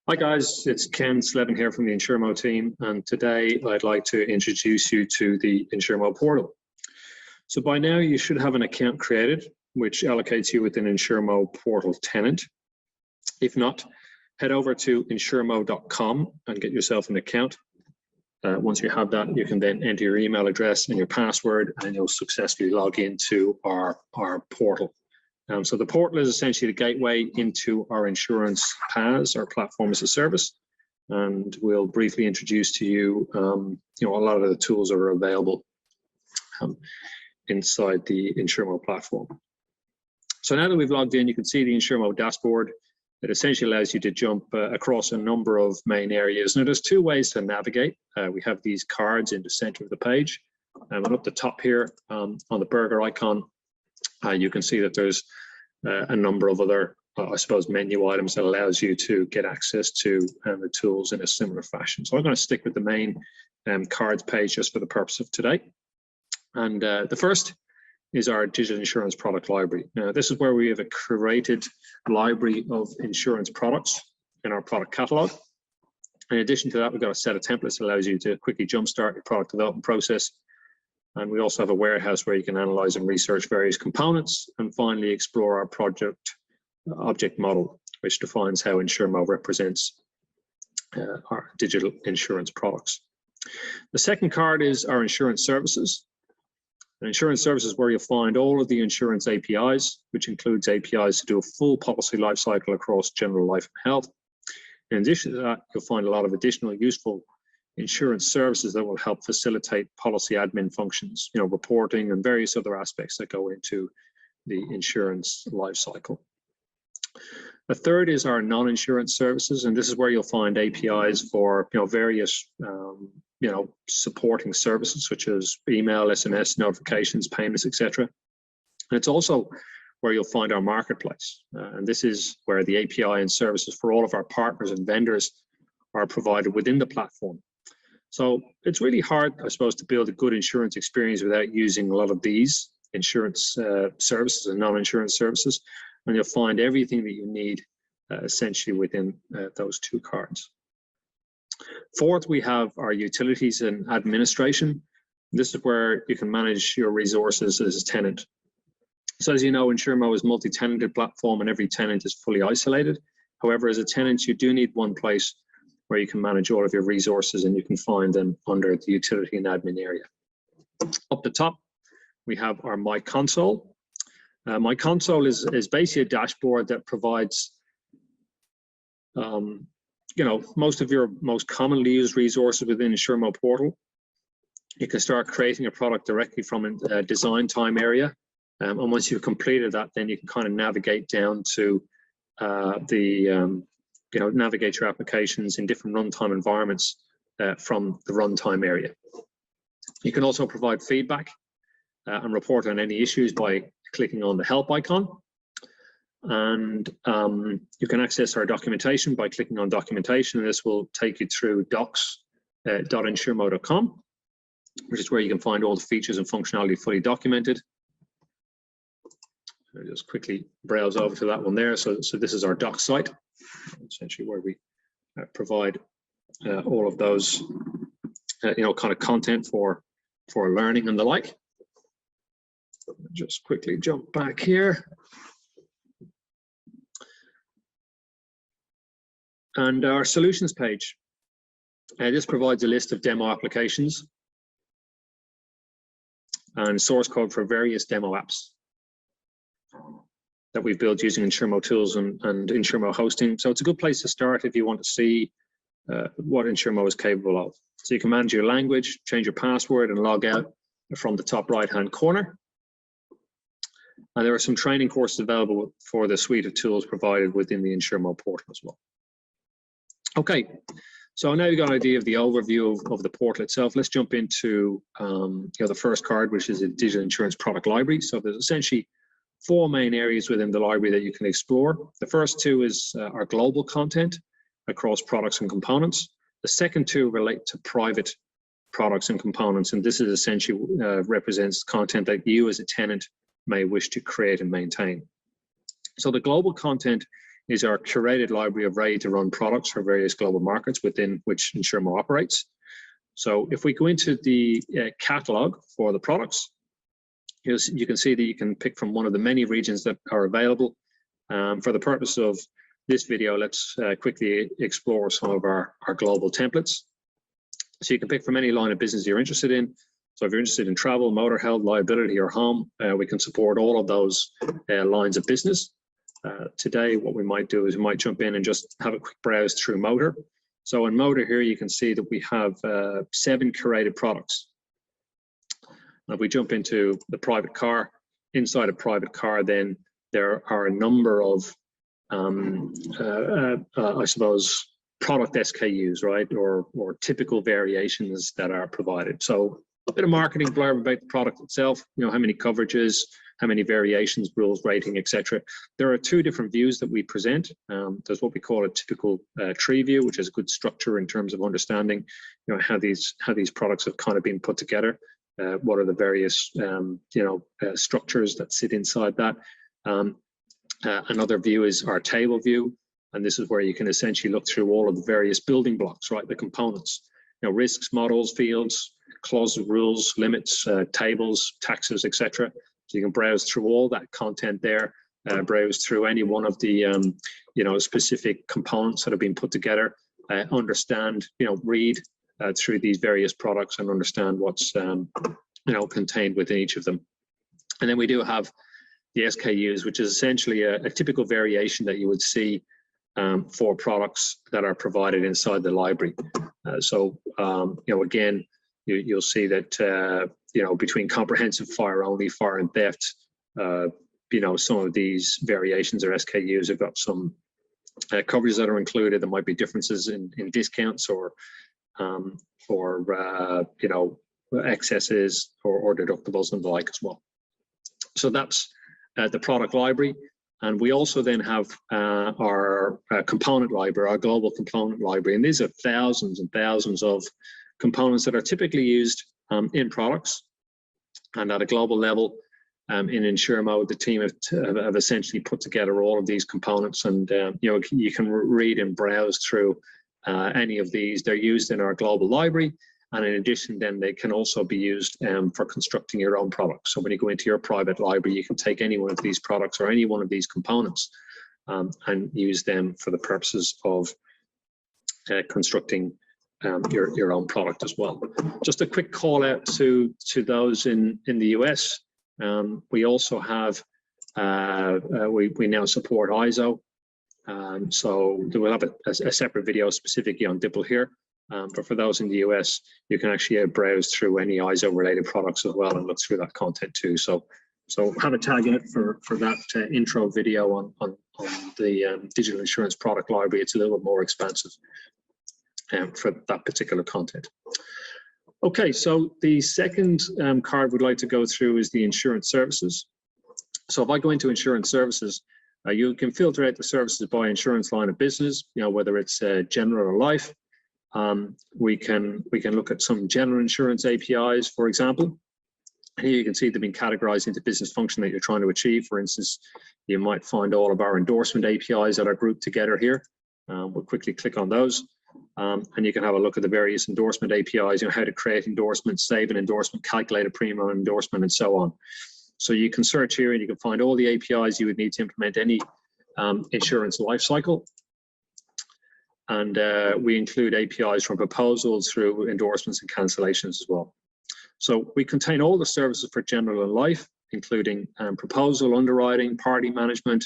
Hi guys, it's Ken Slevin here from the InsureMO team, and today I'd like to introduce you to the InsureMO Portal. So by now you should have an account created which allocates you with an InsureMO Portal tenant. If not, head over to insuremo.com and get yourself an account. Once you have that, you can then enter your email address and your password and you'll successfully log into our portal. So the portal is essentially the gateway into our insurance PaaS, our platform as a service, and we'll briefly introduce to you, a lot of the tools that are available inside the InsureMO platform. So now that we've logged in, you can see the InsureMO dashboard. It essentially allows you to jump across a number of main areas. Now, there's two ways to navigate. We have these cards in the center of the page, and up the top here on the burger icon, you can see that there's a number of other, menu items that allows you to get access to the tools in a similar fashion. So I'm going to stick with the main cards page just for the purpose of today. And the first is our digital insurance product library. Now, this is where we have a curated library of insurance products in our product catalog. In addition to that, we've got a set of templates that allows you to quickly jumpstart your product development process. And we also have a warehouse where you can analyze and research various components, and finally explore our project object model, which defines how InsureMO represents our digital insurance products. The second card is our insurance services. And insurance services where you'll find all of the insurance APIs, which includes APIs to do a full policy lifecycle across general life and health. In addition to that, you'll find a lot of additional useful insurance services that will help facilitate policy admin functions, reporting and various other aspects that go into the insurance life cycle. The third is our non-insurance services, and this is where you'll find APIs for various supporting services such as email, SMS, notifications, payments, etc. And it's also where you'll find our marketplace, and this is where the API and services for all of our partners and vendors are provided within the platform. So it's really hard, to build a good insurance experience without using a lot of these insurance services and non-insurance services. And you'll find everything that you need essentially within those two cards. Fourth, we have our utilities and administration. This is where you can manage your resources as a tenant. So as you know, InsureMO is a multi-tenanted platform and every tenant is fully isolated. However, as a tenant, you do need one place where you can manage all of your resources, and you can find them under the utility and admin area. Up the top, we have our My Console. My Console is basically a dashboard that provides, most of your most commonly used resources within InsureMO Portal. You can start creating a product directly from a design time area. And once you've completed that, then you can kind of navigate down to navigate your applications in different runtime environments from the runtime area. You can also provide feedback and report on any issues by clicking on the help icon. And you can access our documentation by clicking on documentation, and this will take you through docs.insuremo.com, which is where you can find all the features and functionality fully documented. I'll just quickly browse over to that one there. So this is our docs site, essentially where we provide all of those, kind of content for learning and the like. Just quickly jump back here. And our solutions page. This provides a list of demo applications and source code for various demo apps that we've built using InsureMO tools and InsureMO hosting. So it's a good place to start if you want to see what InsureMO is capable of. So you can manage your language, change your password, and log out from the top right-hand corner. And there are some training courses available for the suite of tools provided within the InsureMO portal as well. Okay, so now you've got an idea of the overview of the portal itself. Let's jump into the first card, which is a digital insurance product library. So there's essentially four main areas within the library that you can explore. The first two is our global content across products and components. The second two relate to private products and components, and this is essentially represents content that you as a tenant may wish to create and maintain. So the global content is our curated library of ready-to-run products for various global markets within which InsureMO operates. So if we go into the catalog for the products, you can see that you can pick from one of the many regions that are available. For the purpose of this video, let's quickly explore some of our global templates. So you can pick from any line of business you're interested in. So if you're interested in travel, motor, health, liability, or home, we can support all of those lines of business. Today, what we might do is we might jump in and just have a quick browse through motor. So in motor here, you can see that we have 7 curated products. If we jump into the private car, inside a private car, then there are a number of, I suppose, product SKUs, right, or typical variations that are provided. So a bit of marketing blurb about the product itself, you know, how many coverages, how many variations, rules, rating, etc. There are 2 different views that we present. There's what we call a typical tree view, which is a good structure in terms of understanding, you know, how these products have kind of been put together. What are the various, structures that sit inside that? Another view is our table view, and this is where you can essentially look through all of the various building blocks, right? The components, you know, risks, models, fields, clauses, rules, limits, tables, taxes, etc. So you can browse through all that content there, browse through any one of the, specific components that have been put together, understand, read through these various products and understand what's, contained within each of them. And then we do have the SKUs, which is essentially a typical variation that you would see for products that are provided inside the library. Again, you'll see that, between comprehensive fire only, fire and theft, some of these variations or SKUs have got some coverages that are included. There might be differences in discounts or excesses or deductibles and the like as well. So that's the product library. And we also then have our component library, our global component library. And these are thousands and thousands of components that are typically used in products. And at a global level, in InsureMO, the team have essentially put together all of these components. And you can read and browse through any of these. They're used in our global library. And in addition, then they can also be used for constructing your own products. So when you go into your private library, you can take any one of these products or any one of these components and use them for the purposes of constructing your own product as well. Just a quick call out to those in the US. We also have, we now support ISO. So we'll have a separate video specifically on DIPL here. But for those in the US, you can actually browse through any ISO related products as well and look through that content too. So have a tag in it for that intro video on the digital insurance product library. It's a little bit more expansive for that particular content. Okay, so the second card we'd like to go through is the insurance services. So if I go into insurance services, you can filter out the services by insurance line of business, whether it's general or life. We can look at some general insurance APIs, for example. And here you can see they've been categorized into business function that you're trying to achieve. For instance, you might find all of our endorsement APIs that are grouped together here. We'll quickly click on those. And you can have a look at the various endorsement APIs, how to create endorsements, save an endorsement, calculate a premium on endorsement, and so on. So you can search here and you can find all the APIs you would need to implement any insurance lifecycle. And we include APIs from proposals through endorsements and cancellations as well. So we contain all the services for general and life, including proposal, underwriting, party management,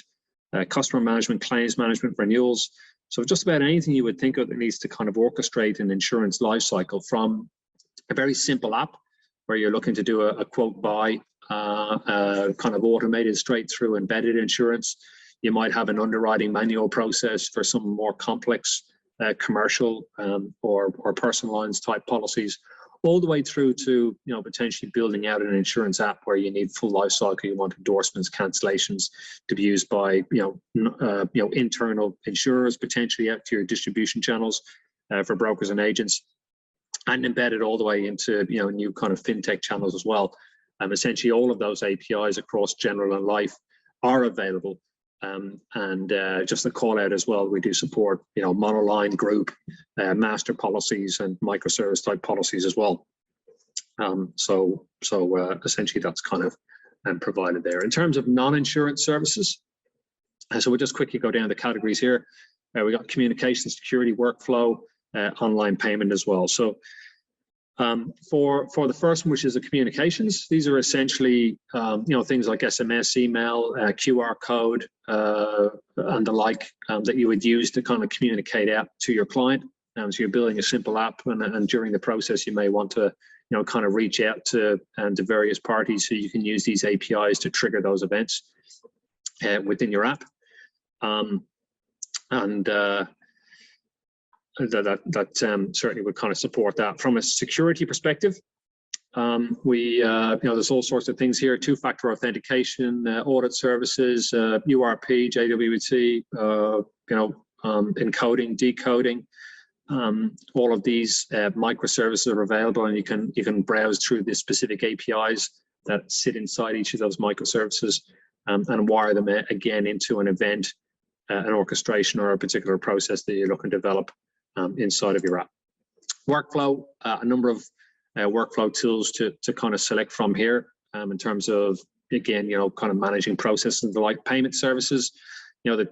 customer management, claims management, renewals. So just about anything you would think of that needs to kind of orchestrate an insurance lifecycle, from a very simple app where you're looking to do a quote buy, kind of automated straight through embedded insurance. You might have an underwriting manual process for some more complex commercial or personal lines type policies, all the way through to potentially building out an insurance app where you need full life cycle. You want endorsements, cancellations to be used by internal insurers, potentially out to your distribution channels for brokers and agents, and embedded all the way into new kind of fintech channels as well. Essentially, all of those APIs across general and life are available And just a call out as well, we do support, you know, monoline, group, master policies and microservice type policies as well. So essentially that's kind of provided there. In terms of non-insurance services, so we'll just quickly go down the categories here. We got communication, security, workflow, online payment as well. So for the first one, which is the communications, these are essentially you know, things like SMS, email, QR code, and the like that you would use to kind of communicate out to your client. So you're building a simple app, and during the process, you may want to, you know, kind of reach out to various parties, so you can use these APIs to trigger those events within your app. That certainly would kind of support that. From a security perspective, you know, there's all sorts of things here: two-factor authentication, audit services, URP, JWT, you know, encoding, decoding. All of these microservices are available, and you can browse through the specific APIs that sit inside each of those microservices and wire them again into an event, an orchestration, or a particular process that you're looking to develop inside of your app. Workflow, a number of workflow tools to kind of select from here in terms of, again, you know, kind of managing processes and the like. Payment services, you know, that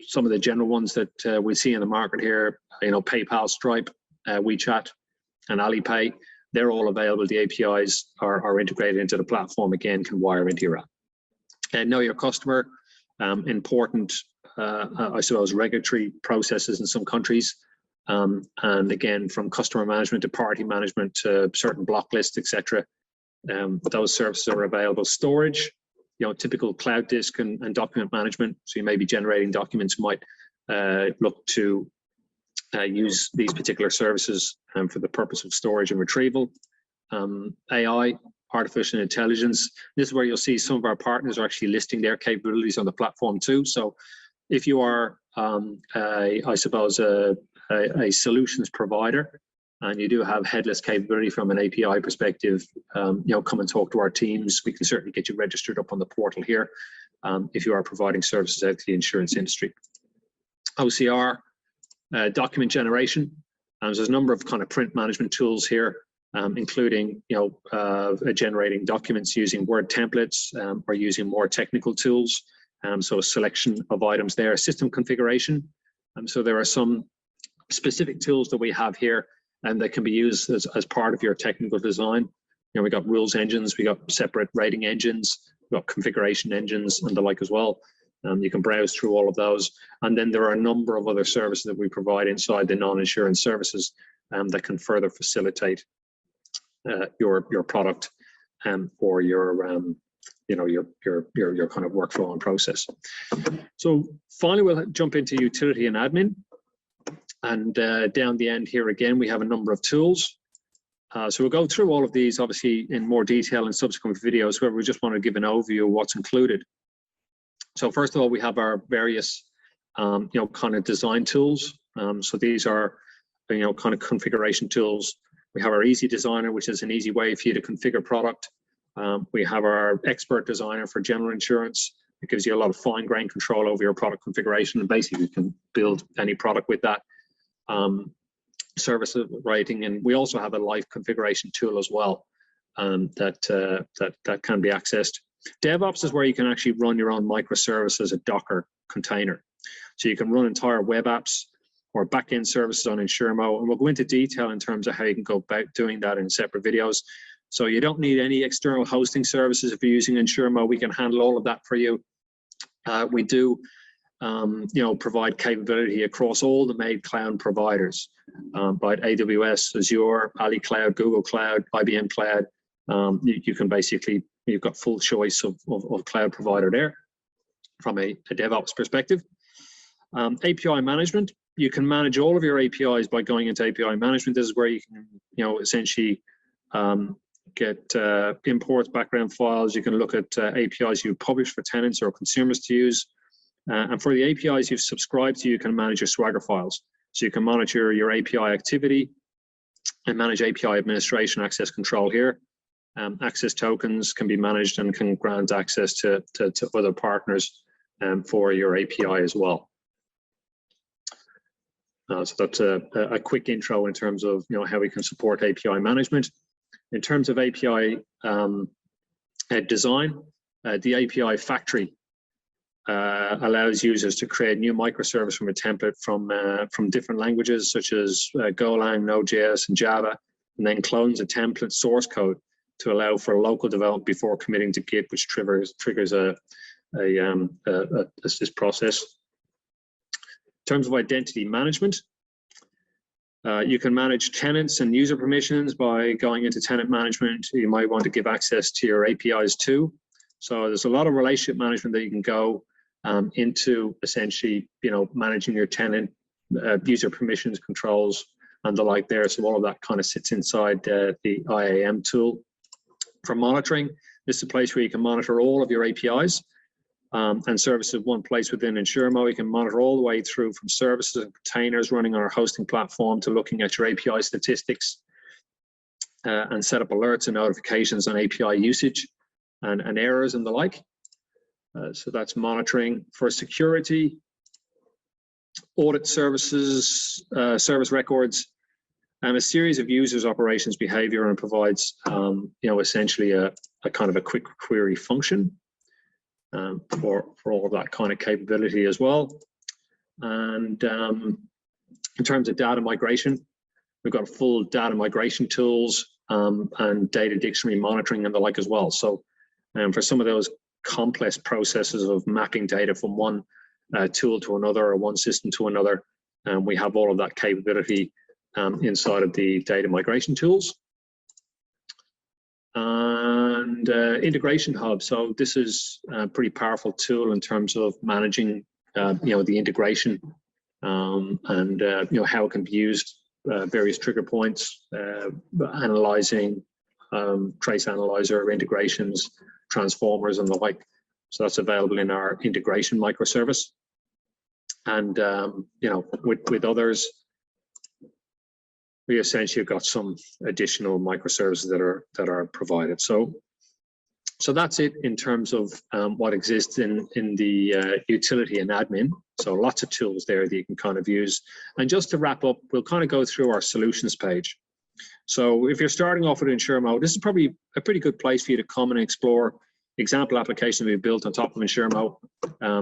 some of the general ones that we see in the market here, you know, PayPal, Stripe, WeChat, and Alipay, they're all available. The APIs are integrated into the platform, again, can wire into your app. And know your customer, important, I suppose, regulatory processes in some countries. And again, from customer management to party management to certain block lists, etc. Those services are available. Storage, you know, typical cloud disk and document management. So you may be generating documents, might look to use these particular services for the purpose of storage and retrieval. AI, artificial intelligence. This is where you'll see some of our partners are actually listing their capabilities on the platform too. So if you are, I suppose, a solutions provider, and you do have headless capability from an API perspective, you know, come and talk to our teams. We can certainly get you registered up on the portal here if you are providing services out to the insurance industry. OCR, document generation. There's a number of kind of print management tools here, including, you know, generating documents using Word templates or using more technical tools. So a selection of items there. System configuration. So there are some specific tools that we have here and that can be used as part of your technical design. You know, we got rules engines, we got separate rating engines, we got configuration engines and the like as well. You can browse through all of those. And then there are a number of other services that we provide inside the non-insurance services that can further facilitate your product or your you know, your kind of workflow and process. So finally, we'll jump into utility and admin. And down the end here again, we have a number of tools. So we'll go through all of these, obviously, in more detail in subsequent videos, where we just want to give an overview of what's included. So first of all, we have our various, you know, kind of design tools. So these are, you know, kind of configuration tools. We have our Easy Designer, which is an easy way for you to configure product. We have our Expert Designer for general insurance. It gives you a lot of fine-grained control over your product configuration, and basically you can build any product with that. Service writing, and we also have a live configuration tool as well that can be accessed. DevOps is where you can actually run your own microservice as a Docker container. So you can run entire web apps or backend services on InsureMO, and we'll go into detail in terms of how you can go about doing that in separate videos. So you don't need any external hosting services if you're using InsureMO. We can handle all of that for you. We do you know, provide capability across all the main cloud providers, like AWS, Azure, Ali Cloud, Google Cloud, IBM Cloud. You can basically, you've got full choice of cloud provider there from a DevOps perspective. API management, you can manage all of your APIs by going into API management. This is where you can, you know, essentially get imports, background files. You can look at APIs you publish for tenants or consumers to use. And for the APIs you've subscribed to, you can manage your Swagger files. So you can monitor your API activity and manage API administration access control here. Access tokens can be managed and can grant access to other partners for your API as well. So that's a quick intro in terms of how we can support API management. In terms of API design, the API factory allows users to create new microservice from a template from different languages such as Golang, Node.js, and Java, and then clones a template source code to allow for local development before committing to Git, which triggers this process. In terms of identity management, you can manage tenants and user permissions by going into tenant management. You might want to give access to your APIs too. So there's a lot of relationship management that you can go into, essentially, managing your tenant, user permissions, controls, and the like there. So all of that kind of sits inside the IAM tool. For monitoring, this is a place where you can monitor all of your APIs and services in one place within InsureMO. You can monitor all the way through from services and containers running on our hosting platform to looking at your API statistics and set up alerts and notifications on API usage and errors and the like. So that's monitoring. For security, audit services, service records, a series of users' operations behavior, and provides essentially a kind of a quick query function for all of that kind of capability as well. And in terms of data migration, we've got full data migration tools and data dictionary monitoring and the like as well. So for some of those complex processes of mapping data from one tool to another or one system to another, we have all of that capability inside of the data migration tools. And integration hub. So this is a pretty powerful tool in terms of managing the integration and how it can be used, various trigger points, analyzing, trace analyzer, integrations, transformers, and the like. So that's available in our integration microservice. And with others, we essentially have got some additional microservices that are provided. So that's it in terms of what exists in the utility and admin. So lots of tools there that you can kind of use. And just to wrap up, we'll kind of go through our solutions page. So if you're starting off with InsureMO, this is probably a pretty good place for you to come and explore example applications we've built on top of InsureMO.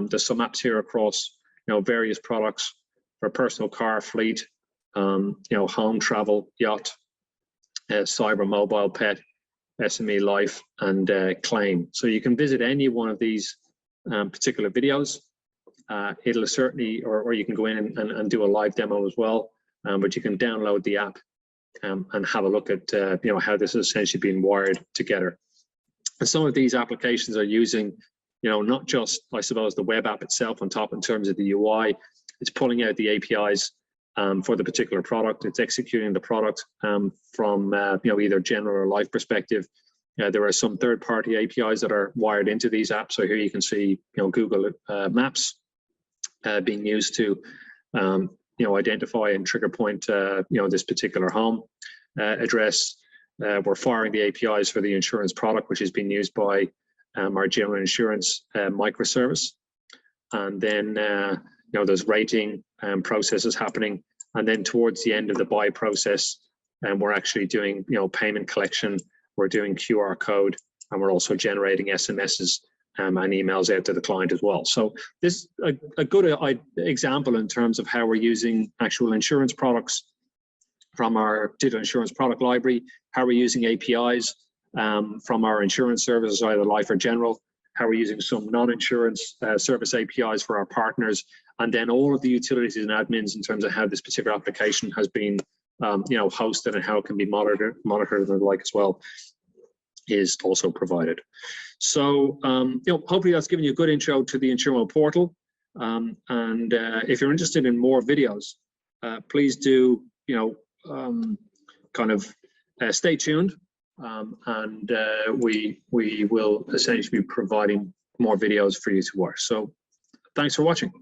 There's some apps here across various products for personal car, fleet, home, travel, yacht, cyber, mobile, pet, SME, life, and claim. So you can visit any one of these particular videos. It'll certainly, or you can go in and do a live demo as well. But you can download the app and have a look at how this is essentially being wired together. And some of these applications are using, not just, I suppose, the web app itself on top in terms of the UI. It's pulling out the APIs for the particular product. It's executing the product from either general or life perspective. There are some third-party APIs that are wired into these apps. So here you can see Google Maps being used to identify and trigger point this particular home address. We're firing the APIs for the insurance product, which is being used by our general insurance microservice. And then there's rating processes happening, and then towards the end of the buy process, we're actually doing payment collection. We're doing QR code, and we're also generating SMSs and emails out to the client as well. So this is a good example in terms of how we're using actual insurance products from our digital insurance product library, how we're using APIs from our insurance services, either life or general, how we're using some non-insurance service APIs for our partners, and then all of the utilities and admins in terms of how this particular application has been hosted and how it can be monitored and the like as well is also provided. So hopefully that's given you a good intro to the InsureMO portal. And if you're interested in more videos, please do stay tuned, and we will essentially be providing more videos for you to watch. So thanks for watching.